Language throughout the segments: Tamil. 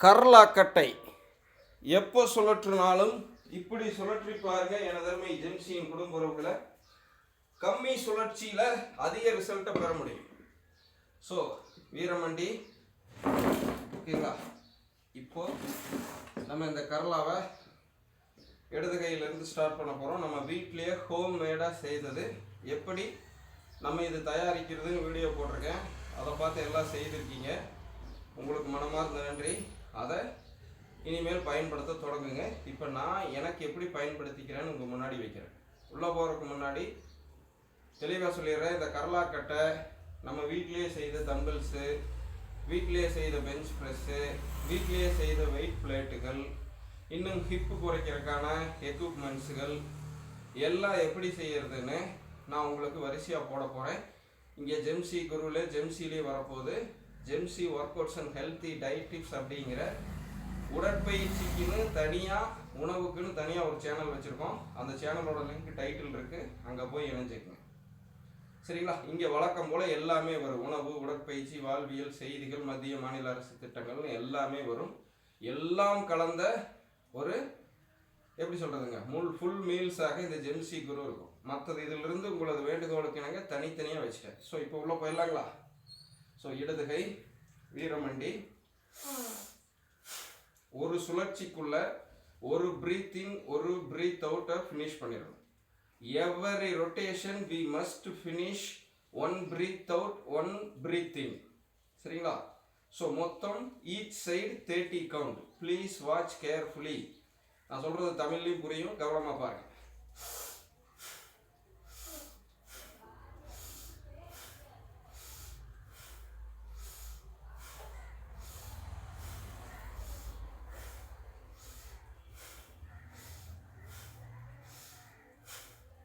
கர்லாக்கட்டை எப்போ சுழற்றினாலும் இப்படி சுழற்றி பாருங்க எனதருமை ஜெம்சியின் குடும்ப உறவுகளை. கம்மி சுழற்சியில் அதிக ரிசல்ட்டை பெற முடியும். ஸோ வீரமண்டி ஓகேங்களா. இப்போ நம்ம இந்த கர்லாவை இடது கையிலேருந்து ஸ்டார்ட் பண்ண போகிறோம். நம்ம வீட்லேயே ஹோம் மேடாக செய்தது. எப்படி நம்ம இது தயாரிக்கிறதுன்னு வீடியோ போட்டிருக்கேன். அதை பார்த்து எல்லாம் செய்திருக்கீங்க. உங்களுக்கு மனமார்ந்த நன்றி. அதை இனிமேல் பயன்படுத்த தொடங்குங்க. இப்போ நான் எனக்கு எப்படி பயன்படுத்திக்கிறேன்னு உங்கள் முன்னாடி வைக்கிறேன். உள்ளே போகிறதுக்கு முன்னாடி தெளிவாக சொல்லிடுறேன். இந்த கர்லாக்கட்டை நம்ம வீட்டிலேயே செய்த தம்பிள்ஸு, வீட்டிலேயே செய்த பெஞ்ச் ப்ரெஸ்ஸு, வீட்டிலேயே செய்த வெயிட் பிளேட்டுகள், இன்னும் ஹிப்பு குறைக்கிறதுக்கான எக்யூப்மெண்ட்ஸுகள் எல்லாம் எப்படி செய்கிறதுன்னு நான் உங்களுக்கு வரிசையாக போட போகிறேன். இங்கே ஜெம்சி குருவில் ஜெம்சிலே வரப்போகுது. ஜெம்சி workouts and healthy diet tips அப்படிங்கிற உடற்பயிற்சிக்குன்னு தனியாக, உணவுக்குன்னு தனியாக ஒரு சேனல் வச்சுருக்கோம். அந்த சேனலோட லிங்க் டைட்டில் இருக்குது, அங்கே போய் இணைஞ்சிக்கங்க. சரிங்களா. இங்கே வழக்கம் போல் எல்லாமே வரும். உணவு, உடற்பயிற்சி, வாழ்வியல், செய்திகள், மத்திய மாநில அரசு திட்டங்கள்னு எல்லாமே வரும். எல்லாம் கலந்த ஒரு எப்படி சொல்கிறதுங்க, ஃபுல் மீல்ஸாக இந்த ஜெம்சி குரு இருக்கும். மற்றது இதிலிருந்து உங்களது வேண்டுகோளுக்கு இணங்க தனித்தனியாக வச்சுட்டேன். ஸோ இப்போ உள்ள போயிடலாங்களா. ஸோ இடது கை வீரமண்டி ஒரு சுழற்சிக்குள்ள ஒரு பிரீத் இன் ஒரு பிரீத் அவுட்டை ஃபினிஷ் பண்ணிடணும். Every rotation we must finish 1 breath out 1 breath in. சரிங்களா. ஸோ மொத்தம் each side 30 count. Please watch carefully. நான் சொல்கிறது தமிழ்லையும் புரியும், கவனமாக பாருங்கள்.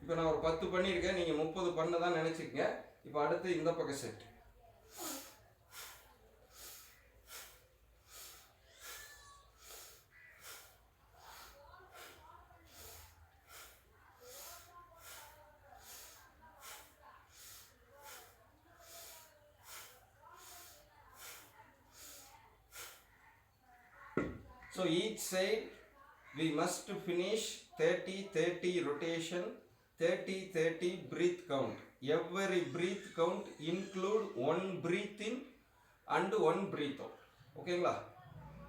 இப்போ நான் ஒரு 10 பண்ணியிருக்கேன், நீங்கள் 30 பண்ண தான் நினச்சிக்கங்க. இப்போ அடுத்து இந்த பக்கம் set. So each side we must finish 30 rotation, 30 breath count. Every breath count include 1 breath in and 1 breath out. ஓகேங்களா.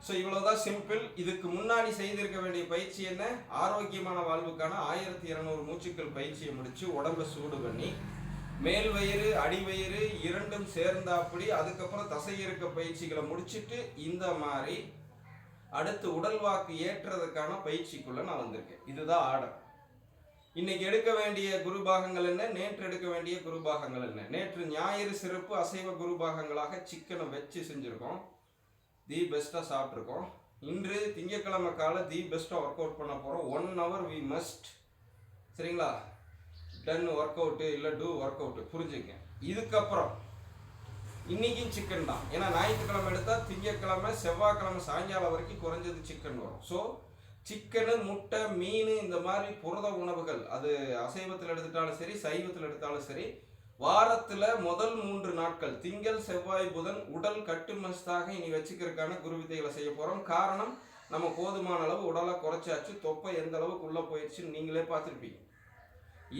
ஸோ இவ்வளோதான் சிம்பிள். இதுக்கு முன்னாடி செய்திருக்க வேண்டிய பயிற்சி என்ன, ஆரோக்கியமான வாழ்வுக்கான 1200 மூச்சுக்கள் பயிற்சியை முடித்து உடம்பை சூடு பண்ணி மேல் வயிறு அடிவயிறு இரண்டும் சேர்ந்தாப்படி அதுக்கப்புறம் தசை இருக்க பயிற்சிகளை முடிச்சுட்டு இந்த மாதிரி அடுத்து உடல் வாக்கு ஏற்றுறதுக்கான பயிற்சிக்குள்ள நான் வந்திருக்கேன். இதுதான் ஆர்டர். இன்னைக்கு எடுக்க வேண்டிய குருபாகங்கள் என்ன, நேற்று எடுக்க வேண்டிய குருபாகங்கள் என்ன. நேற்று ஞாயிறு சிறப்பு அசைவ குருபாகங்களாக சிக்கனை வச்சு செஞ்சுருக்கோம், தி பெஸ்ட்டாக சாப்பிட்ருக்கோம். இன்று திங்கட்கிழமை காலை தி பெஸ்ட்டாக ஒர்க் அவுட் பண்ண போகிறோம். 1 hour வி மஸ்ட். சரிங்களா. டன் ஒர்க் அவுட்டு இல்லை டூ ஒர்க் அவுட்டு, புரிஞ்சுக்க. இதுக்கப்புறம் இன்றைக்கும் சிக்கன் தான். ஏன்னா ஞாயிற்றுக்கிழமை எடுத்தால் திங்கட்கிழமை செவ்வாய்க்கிழமை சாயங்காலம் வரைக்கும் குறைஞ்சது சிக்கன் வரும். ஸோ சிக்கனு, முட்டை, மீன் இந்த மாதிரி புரத உணவுகள், அது அசைவத்தில் எடுத்துட்டாலும் சரி சைவத்தில் எடுத்தாலும் சரி, வாரத்தில் முதல் 3 நாட்கள் திங்கள் செவ்வாய் புதன் உடல் கட்டுமஸ்தாக இனி வச்சுக்கிறதுக்கான குரு வித்தைகளை செய்ய போகிறோம். காரணம், நம்ம போதுமான அளவு உடலை குறைச்சாச்சு. தொப்பை எந்த அளவுக்கு உள்ளே போயிடுச்சுன்னு நீங்களே பார்த்துருப்பீங்க.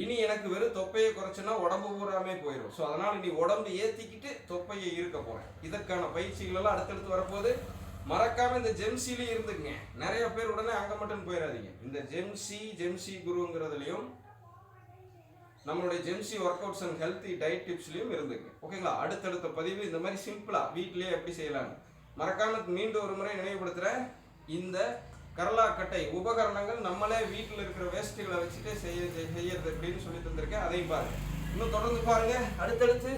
இனி எனக்கு வெறும் தொப்பையை குறைச்சுன்னா உடம்பு பூராமே போயிடும். ஸோ அதனால் இனி உடம்பு ஏற்றிக்கிட்டு தொப்பையை இருக்க போகிறேன். இதற்கான பயிற்சிகள் எல்லாம் அடுத்தடுத்து வரப்போது. மறக்காமல் இந்த ஜெம்சிலையும் இருந்துக்குங்க. நிறைய பேர் உடனே அங்கே மட்டும் போயிடாதீங்க. இந்த ஜெம்சி குருங்கிறதுலையும் நம்மளுடைய ஜெம்சி workouts and healthy diet டிப்ஸ்லையும் இருந்துங்க. ஓகேங்களா. அடுத்தடுத்த பதிவு இந்த மாதிரி சிம்பிளாக வீட்டிலேயே எப்படி செய்யலான்னு மறக்காமல் மீண்டும் ஒரு முறை நினைவுபடுத்துகிறேன். இந்த கர்லாக்கட்டை உபகரணங்கள் நம்மளே வீட்டில் இருக்கிற வேஸ்ட்டுகளை வச்சுட்டு செய்யறது எப்படின்னு சொல்லி தந்திருக்கேன். அதையும் பாருங்கள். இன்னும் தொடர்ந்து பாருங்கள். அடுத்தடுத்து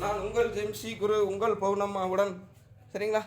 நான் உங்கள் ஜெம்சி குரு, உங்கள் பௌர்ணம்மாவுடன். சரிங்களா.